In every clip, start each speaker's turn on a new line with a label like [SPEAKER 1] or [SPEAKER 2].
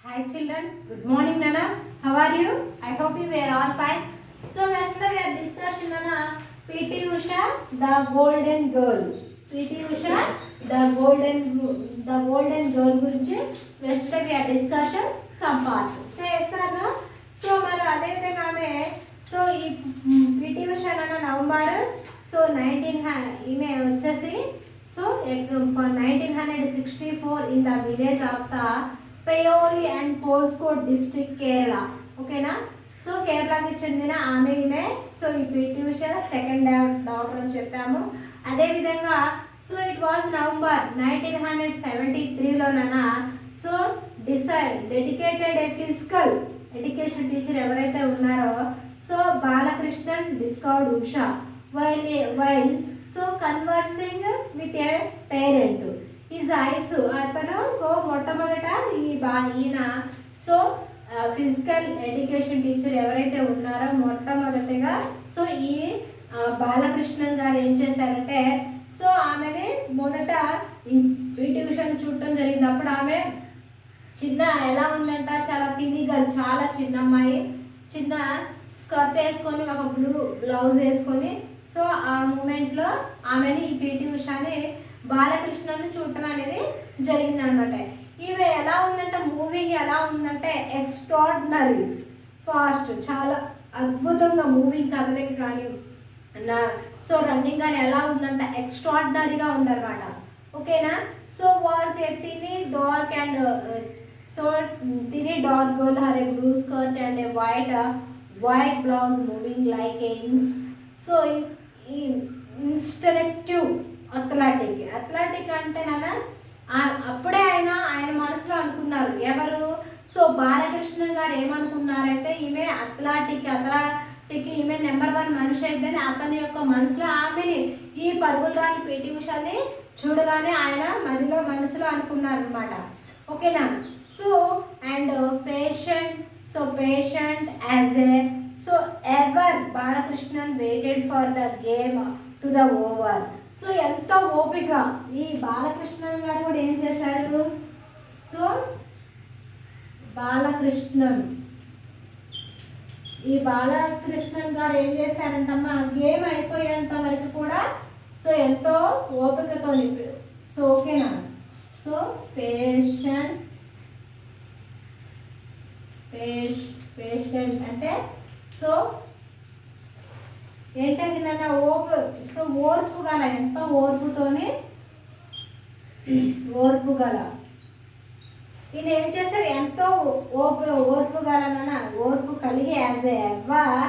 [SPEAKER 1] Hi children, good morning Nana. How are you? I hope you were all fine. So yesterday we are discussing Nana PT Usha, the golden girl. PT Usha, the golden girl గురించి yesterday we are discussing some part. So చేస్తాను. So మరి అదే విధంగా ఆమె so ఈ PT Usha Nana November so 19 ఈమె వచ్చేసి so 1964 in the village of the Payoli and Kozhikode district Kerala. ఓకేనా సో కేరళకి చెందిన ఆమె ఈమె సో ఈ పిటి ఉషా సెకండ్ డాక్టర్ అని చెప్పాము. అదేవిధంగా సో ఇట్ వాజ్ నవంబర్ 1973లోన so dedicated a physical education teacher ఎవరైతే ఉన్నారో so Balakrishnan discovered Usha while so conversing with a parent his eyes అతను మొట్టమొదట ఈయన సో ఫిజికల్ ఎడ్యుకేషన్ టీచర్ ఎవరైతే ఉన్నారో మొట్టమొదటిగా సో ఈ బాలకృష్ణన్ గారు ఏం చేశారంటే సో ఆమెని మొదట ఈ పిటి ఉషాని చూడటం జరిగినప్పుడు ఆమె చిన్న ఎలా ఉందంట చాలా తినిగల్ చాలా చిన్న అమ్మాయి చిన్న స్కర్ట్ వేసుకొని ఒక బ్లూ బ్లౌజ్ వేసుకొని సో ఆ మూమెంట్లో ఆమెని ఈ పిటి ఉషాని బాలకృష్ణని చూడటం అనేది జరిగిందనమాట. ఈమె ఎలా ఉందంటే మూవింగ్ ఎలా ఉందంటే ఎక్స్ట్రాడినరీ ఫాస్ట్ చాలా అద్భుతంగా మూవింగ్ కదలిక కానీ సో రన్నింగ్ కానీ ఎలా ఉందంటే ఎక్స్ట్రాడినరీగా ఉందన్నమాట. ఓకేనా సో వాజ్ ఏ తిని డార్క్ అండ్ సో తిని dark girl her A blue skirt and A white blouse moving like A so instructive athletic అంటే నాన్న అప్పుడే ఆయన మనసులో అనుకున్నారు ఎవరు సో బాలకృష్ణ గారు ఏమనుకున్నారైతే ఈమె అథ్లెటిక్ ఈమె నెంబర్ 1 మనిషి అయితేనే అతని యొక్క మనసులో ఆమెని ఈ పరుగులు రాని పిటి ఉషాని చూడగానే ఆయన మనసులో అనుకున్నారు అనమాట. ఓకేనా so and patient as a so ever Balakrishnan waited for the game to the over. So ఎంతో ఓపిక ఈ బాలకృష్ణన్ గారు కూడా ఏం చేశారు సో బాలకృష్ణన్ గారు ఏం చేశారంటమ్మా గేమ్ అయిపోయేంత వరకు కూడా సో ఎంతో ఓపికతో సో ఓకేనా సో పేషెంట్ అంటే సో ఏంటది నాన్న ఓర్పు గల ఎంతో ఓర్పుతోనే ఓర్పు గల ఈయన ఏం చేస్తారు ఎంతో ఓర్పు గల నాన్న ఓర్పు కలిగి as ever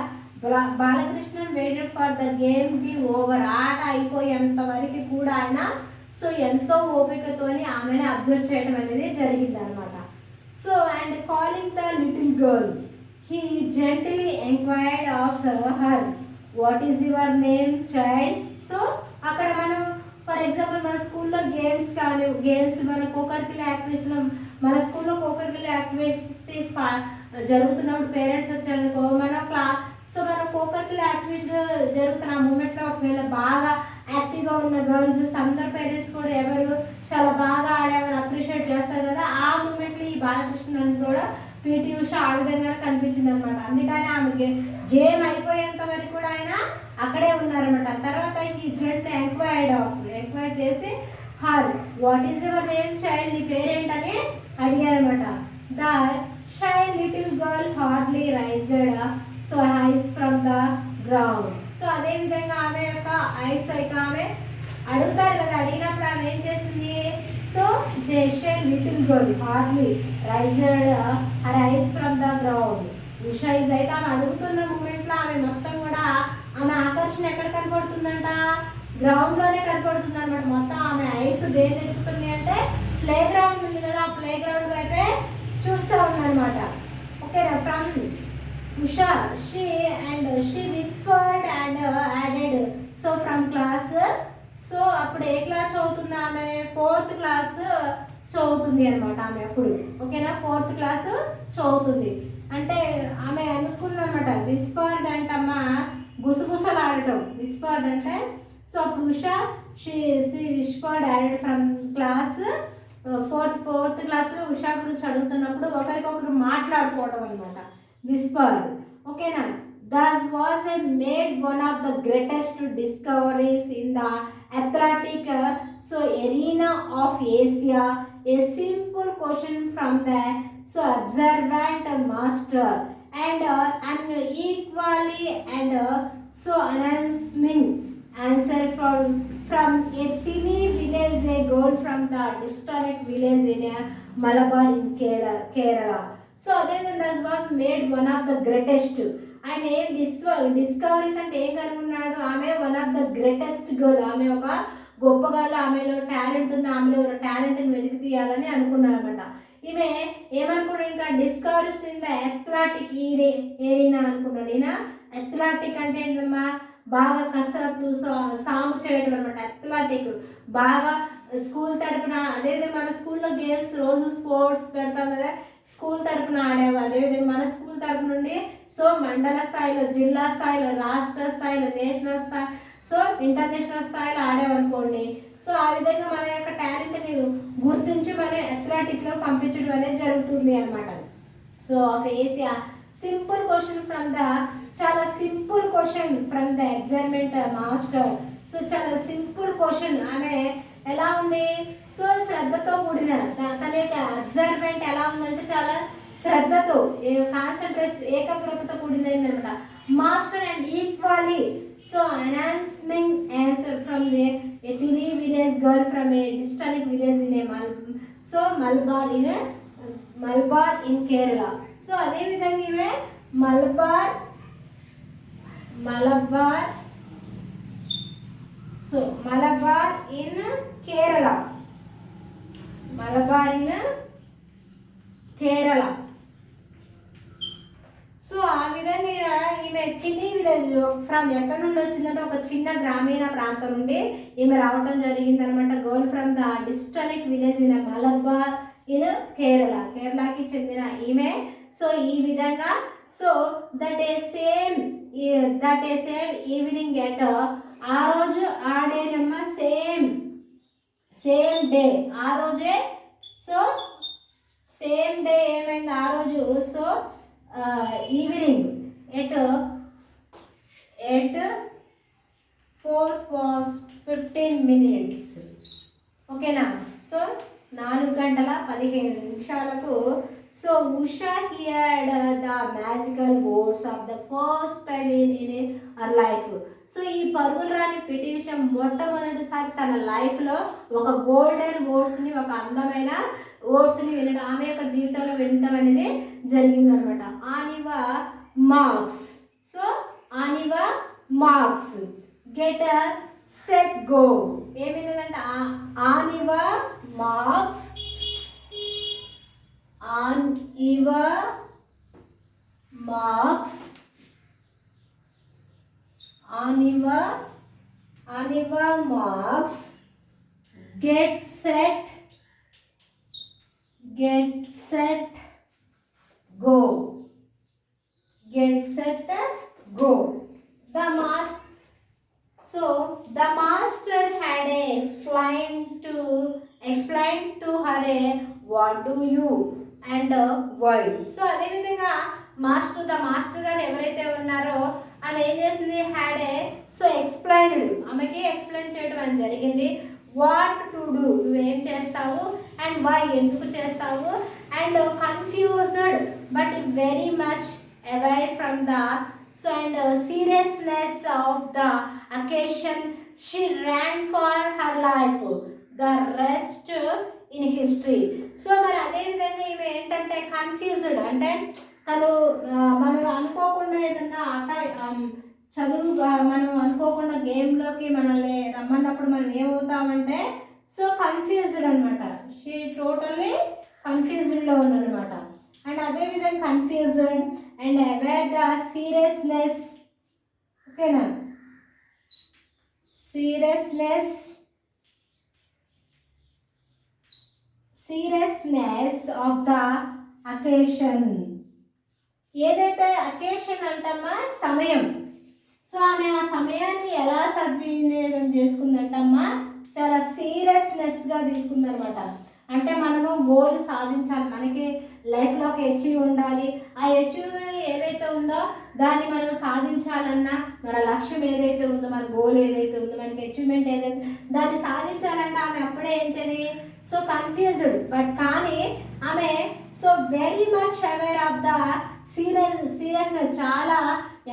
[SPEAKER 1] Balakrishnan waited for the game కి ఓవర్ ఆట అయిపోయేంత వరకు కూడా ఆయన సో ఎంతో ఓపికతోని ఆమెను అబ్జర్వ్ చేయడం అనేది జరిగింది అనమాట. So and calling the little girl he gently enquired of her what is your name child. So అక్కడ మనం ఫర్ ఎగ్జాంపుల్ మన స్కూల్లో గేమ్స్ మన కోకర్కిల్ యాక్టివిటీస్లో మన స్కూల్లో కోకర్కిల్ యాక్టివిటీస్ జరుగుతున్నప్పుడు పేరెంట్స్ వచ్చారనుకో మనం కోకర్కిల్ యాక్టివిటీ జరుగుతున్న ఆ మూమెంట్లో ఒకవేళ బాగా యాక్టివ్గా ఉన్న గర్ల్స్ చూస్తే అందరు పేరెంట్స్ కూడా ఎవరు చాలా బాగా ఆడేవారు అప్రిషియేట్ చేస్తారు కదా. ఆ మూమెంట్లో ఈ బాలకృష్ణన్ కూడా పిటి ఉష ఆ విధంగా కనిపించింది అనమాట. అందుకని ఆమె గేమ్ అయిపోయేంత వరకు కూడా ఆయన అక్కడే ఉన్నారనమాట. తర్వాత ఈ జెంట్ ఎంక్వైర్ చేసి her what is your name child నీ పేరేంటని అడిగారనమాట. The shy little girl hardly raised so eyes from the ground. So అదేవిధంగా ఆమె యొక్క ఐస్ అయితే ఆమె అడుగుతారు కదా అడిగినప్పుడు ఆమె ఏం చేసింది so they shy little girl hardly raised her ice from the ground. Usha is అయితే ఆమె అడుగుతున్న మూమెంట్లో ఆమె మొత్తం కూడా ఆమె ఆకర్షణ ఎక్కడ కనపడుతుందంట గ్రౌండ్లోనే కనపడుతుంది అనమాట. మొత్తం ఆమె ఐస్ దేని ఎదుగుతుంది అంటే ప్లే గ్రౌండ్ ఉంది కదా ఆ ప్లే గ్రౌండ్ వైపే చూస్తూ ఉందన్నమాట. ఓకేనా from Usha she whispered and added so from class. So అప్పుడు ఏ క్లాస్ చదువుతుంది ఆమె 4th క్లాస్ చదువుతుంది అనమాట ఆమె అప్పుడు. ఓకేనా 4th క్లాస్ చదువుతుంది అంటే ఆమె అనుకుందనమాట. విస్పర్డ్ అంటమ్మా గుసగుసలాడటం విస్పర్డ్ అంటే సో అప్పుడు Usha she whispered added from class fourth క్లాస్లో ఉషా గురించి అడుగుతున్నప్పుడు ఒకరికొకరు మాట్లాడుకోవడం అనమాట, విస్పర్డ్. ఓకేనా. Thus was a made one of the greatest discoveries in the athletic arena of Asia. A simple question from the observant master and an equally and announcing answer from a tiny village, a goal from the distant village in Malabar in Kerala. So other than that was made one of the greatest. ఆయన ఏం discoveries అంటే ఏం కనుగొన్నాడు, ఆమె one of the greatest girl, ఆమె ఒక గొప్ప girl, ఆమెలో టాలెంట్ ఉంది, ఆమెలో టాలెంట్ని వెతికి తీయాలని అనుకున్నాను అనమాట. ఈమె ఏమనుకున్నాడు, ఇంకా discoveries in the athletic area అనుకున్నాడు. ఈయన అథ్లెటిక్ అంటే ఏంటమ్మా, బాగా కసరత్తు సాంగ్ చేయడం అనమాట. అథ్లెటిక్ బాగా స్కూల్ తరపున, అదేవిధంగా మన స్కూల్లో గేమ్స్ రోజు స్పోర్ట్స్ పెడతాం కదా, స్కూల్ తరపున ఆడేవి. అదేవిధంగా మన స్కూల్ తరపు నుండి మండల స్థాయిలో, జిల్లా స్థాయిలో, రాష్ట్ర స్థాయిలో, నేషనల్ స్థాయి, ఇంటర్నేషనల్ స్థాయిలో ఆడేవనుకోండి. ఆ విధంగా మన యొక్క టాలెంట్ని గుర్తించి మనం అథ్లెటిక్లో పంపించడం అనేది జరుగుతుంది అనమాట. Of Asia simple question from the, చాలా simple question from the examining master. చాలా సింపుల్ క్వశ్చన్. ఆమె ఎలా ఉంది, శ్రద్ధతో కూడిన, తన యొక్క అబ్జర్వ్మెంట్ ఎలా ఉందంటే చాలా శ్రద్ధతో, కాన్సన్ట్రేషన్, ఏకాగ్రతతో కూడింది అనమాట. Master and equally announcing answer from the a tiny village girl from a distant village in a Malabar in Kerala. అదే విధంగా ఇవే మలబార్ ఇన్ కేరళ, మలబార్ ఇన్ కేరళ. ఆ విధంగా ఈమె తిని విలేజ్ ఫ్రమ్ ఎక్కడి నుండి వచ్చిందంటే ఒక చిన్న గ్రామీణ ప్రాంతం నుండి ఈమె రావటం జరిగింది అనమాట. Girl from the distant village in Malabar in Kerala, కేరళకి చెందిన ఈమె. ఈ విధంగా that a same evening at, ఆ రోజు ఆడేనమ్మ సేమ్ డే, ఆ రోజే సేమ్ డే ఏమైంది ఆ రోజు, ఈవినింగ్ ఎట్ 4:15 ఓకేనా. 4:15 Usha heard the magical words of the first time in her life. ఈ పరుగులు రాని పిటి ఉషా మొట్టమొదటిసారి తన లైఫ్లో ఒక గోల్డెన్ వర్డ్స్ని, ఒక అందమైన వర్డ్స్ని వినడం, ఆమె యొక్క జీవితంలో వినడం అనేది జరిగిందనమాట. ఆనివా మార్క్స్ గెట్ సెట్ గో. ఏమైందంటే ఆనివా marks get set go. The master had explained to her what do you and why. అదే విధంగా మాస్టర్ గారు ఎవరైతే ఉన్నారో ఆమె ఏం చేసింది, హ్యాడ్ ఎక్స్ప్లెయిన్డ్, ఆమెకి ఎక్స్ప్లెయిన్ చేయడం అని జరిగింది. వాట్ టు డూ, నువ్వేం చేస్తావు, అండ్ వై, ఎందుకు చేస్తావు, and confused but very much away from the seriousness of the occasion. She ran for her life. The rest in history. మరి అదే విధంగా ఈమె ఏంటంటే కన్ఫ్యూజ్డ్ అంటే తను మనం అనుకోకుండా ఏదన్నా చదువు మనం అనుకోకుండా గేమ్లోకి మనల్ని రమ్మన్నప్పుడు మనం ఏమవుతామంటే కన్ఫ్యూజ్డ్ అనమాట. షీ టోటల్లీ కన్ఫ్యూజ్డ్లో ఉందన్నమాట. అండ్ అదేవిధంగా confused and aware the seriousness, ఓకేనా, సీరియస్నెస్ ఆఫ్ ద అకేషన్. ఏదైతే అకేషన్ అంటమ్మా సమయం, ఆమె ఆ సమయాన్ని ఎలా సద్వినియోగం చేసుకుందంటమ్మా, చాలా సీరియస్నెస్గా తీసుకుందనమాట. అంటే మనము గోల్ సాధించాలి, మనకి లైఫ్లో ఒక అచీవ్ ఉండాలి. ఆ అచీవ్ ఏదైతే ఉందో దాన్ని మనం సాధించాలన్నా, మన లక్ష్యం ఏదైతే ఉందో, మన గోల్ ఏదైతే ఉందో, మనకి అచీవ్మెంట్ ఏదైతే దాన్ని సాధించాలంటే ఆమె అప్పుడే ఏంటది సో కన్ఫ్యూజ్డ్. బట్ కానీ ఆమె so very much aware of the seriousness, చాలా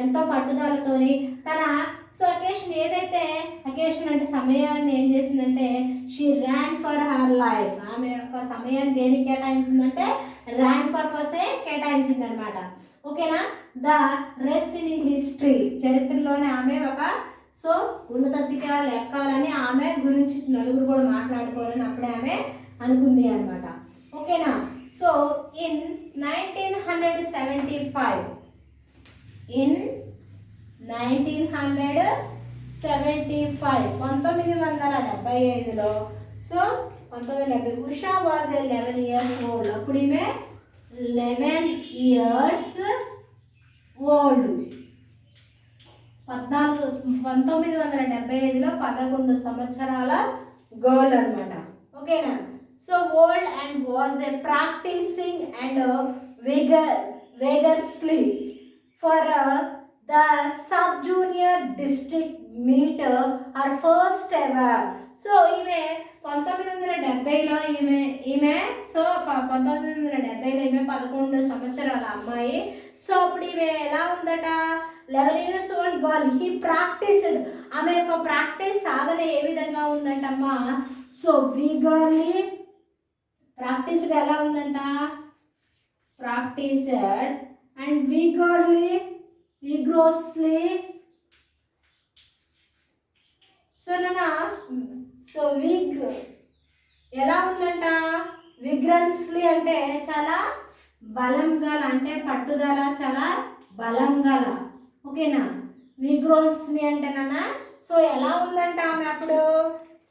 [SPEAKER 1] ఎంతో పట్టుదలతోని తన సో అకేషన్ ఏదైతే అకేషన్ అంటే సమయాన్ని ఏం చేసిందంటే she ran for her life. ఆమె యొక్క సమయాన్ని దేనికి కేటాయించిందంటే ర్యాన్ పర్పసే కేటాయించింది అనమాట. ఓకేనా. ద రెస్ట్ ఇన్ హిస్టరీ, చరిత్రలోనే ఆమె ఒక సో ఉన్నత శిఖరాలు ఎక్కాలని ఆమె గురించి నలుగురు కూడా మాట్లాడుకోవాలని అప్పుడే ఆమె అనుకుంది అనమాట. ఓకేనా. సో ఇన్ 1975 1975లో so 1970 Usha was 11 years old. అప్పుడు ఈమె 11 years old. 1975లో 11 సంవత్సరాల గర్ల్ అనమాట. ఓకేనా. So old and was a practising and vigorously for the sub junior district meet her first ever. So ఈమె 1970లో ఈమె సో 1970లో ఈమె 11 సంవత్సరాల అమ్మాయి. సో అప్పుడు ఈమె ఎలా ఉందట 11 years old girl. He practised, ఆమె యొక్క ప్రాక్టీస్ సాధన ఏ విధంగా ఉందంటమ్మా సో విగర్లీ ప్రాక్టీస్డ్ ఎలా ఉందంట ప్రాక్టీస్డ్ అండ్ vigorously సో ఎలా ఉందంట విగ్రన్స్లీ అంటే చాలా బలం గల, అంటే పట్టుదల చాలా బలం గల. ఓకేనా. విగ్రోస్లీ అంటే సో ఎలా ఉందంట ఆమె అప్పుడు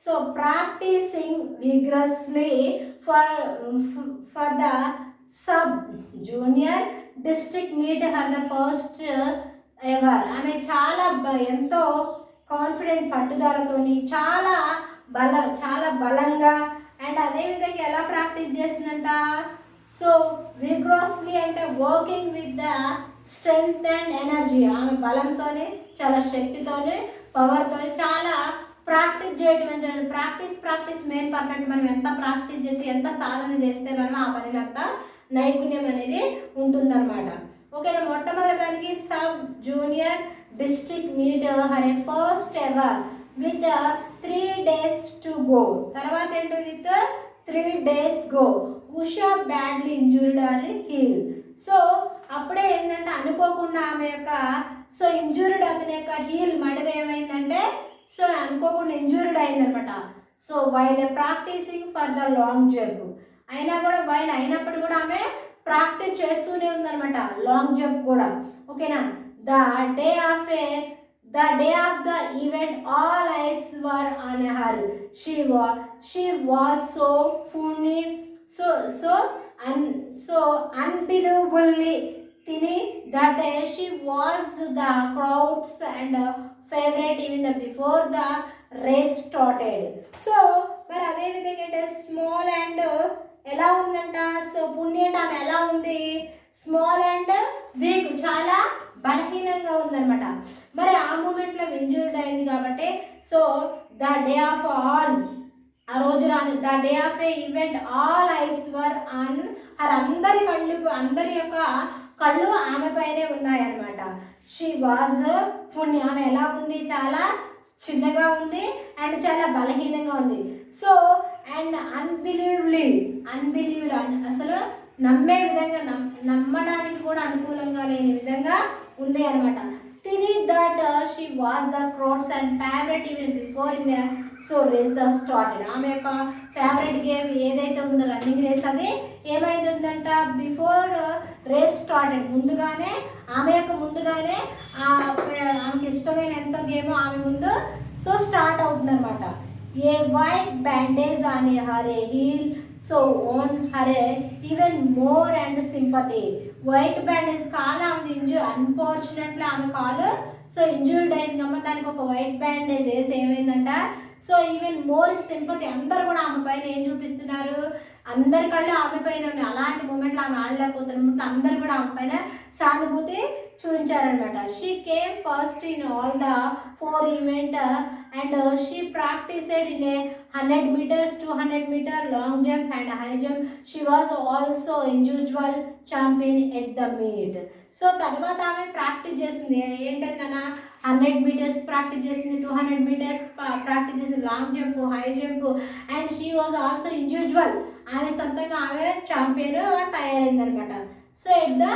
[SPEAKER 1] so practising vigorously for the sub junior district meet her the first ever. ఆమె చాలా ఎంతో కాన్ఫిడెంట్ పట్టుదలతోని చాలా బలంగా అండ్ అదేవిధంగా ఎలా ప్రాక్టీస్ చేస్తుందంట సో విగ్రోస్లీ అంటే working with the strength and energy. ఆమె బలంతోనే చాలా శక్తితోనే పవర్తోనే చాలా ప్రాక్టీస్ చేయడం. Practice main perfect. మనం ఎంత ప్రాక్టీస్ చేస్తే ఎంత సాధన చేస్తే మనం ఆ పనిలో అంత నైపుణ్యం అనేది ఉంటుందన్నమాట. ఓకేనా. మొట్టమొదటానికి sub junior district meet her first ever with 3 days to go. తర్వాత ఏంటి with 3 days go. Usha badly injured her heel. So అప్పుడే ఏంటంటే అనుకోకుండా ఆమె యొక్క సో ఇంజూర్డ్ అతని యొక్క హీల్ మడవ ఏమైందంటే సో అనుకోకుండా ఇంజూర్డ్ అయిందనమాట. So while practising for the long jump అయినప్పుడు కూడా ఆమె ప్రాక్టీస్ చేస్తూనే ఉందన్నమాట లాంగ్ జంప్ కూడా. ఓకేనా. The day of the event all eyes were on her. She was so funny so unbelievably tiny that she was the crowd's and favorite even before the race started. So మరి అదే విధంగా అంటే small and ఎలా ఉందంట so పుణ్య అంటే ఆమె ఎలా ఉంది స్మాల్ అండ్ వీక్, చాలా బలహీనంగా ఉందన్నమాట. మరి ఆ మూమెంట్లో ఇంజూర్డ్ అయింది కాబట్టి so the day of all ఆ రోజు the day of A event all eyes were on her. అందరి యొక్క కళ్ళు ఆమె పైనే ఉన్నాయన్నమాట. షీ వాజ్ ఫున్నీ, ఆమె ఎలా ఉంది చాలా చిన్నగా ఉంది అండ్ చాలా బలహీనంగా ఉంది. సో అండ్ అన్బిలీవ్లీ అసలు నమ్మే విధంగా నమ్మడానికి కూడా అనుకూలంగా లేని విధంగా ఉంది అనమాట. తిని that she was the crowds and favourite even before in so race the started. ఆమె యొక్క ఫేవరెట్ గేమ్ ఏదైతే ఉందో రన్నింగ్ రేస్ అది ఏమైందంట బిఫోర్ రేస్ స్టార్టెడ్ ముందుగానే ఆమెకి ఇష్టమైన ఎంతో గేమ్ ఆమె ముందు సో స్టార్ట్ అవుతుందన్నమాట. A white bandage on her heel so won her even more and sympathy. White bandage కాలు ఆమె అన్ఫార్చునేట్లీ ఆమె కాలు సో ఇంజూర్డ్ అయింది కమ్మ, దానికి ఒక వైట్ బ్యాండేజ్ వేసి ఏమైందంట సో ఈవెన్ మోర్ సింపతి. అందరు కూడా ఆమె పైన ఏం చూపిస్తున్నారు అందరి కళ్ళు ఆమె పైన ఉన్నాయి. అలాంటి మూమెంట్లో ఆమె ఆడలేకపోతున్నప్పుడు అందరు కూడా ఆమె పైన సానుభూతి చూపించారనమాట. She came first in all the 4 event and she practised in a 100 meters, 200 meter, long jump and high jump. She was also individual champion at the meet. So తర్వాత ఆమె ప్రాక్టీస్ చేసింది ఏంటంటే నాన్న 100 meters ప్రాక్టీస్ చేసింది, 200 meters practice చేసింది, long jump, high jump and she was also individual. ఆమె సొంతంగా ఆమె ఛాంపియన్ తయారైందనమాట. So at the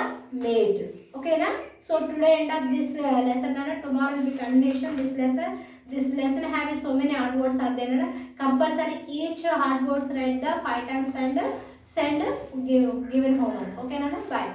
[SPEAKER 1] meet. ఓకేనా? So today end of this lesson అన్న. Tomorrow will be continuation this lesson. This lesson having so many hard words are there. Compulsory each hard words write the 5 times and send given homework. Okay, Nana? Bye.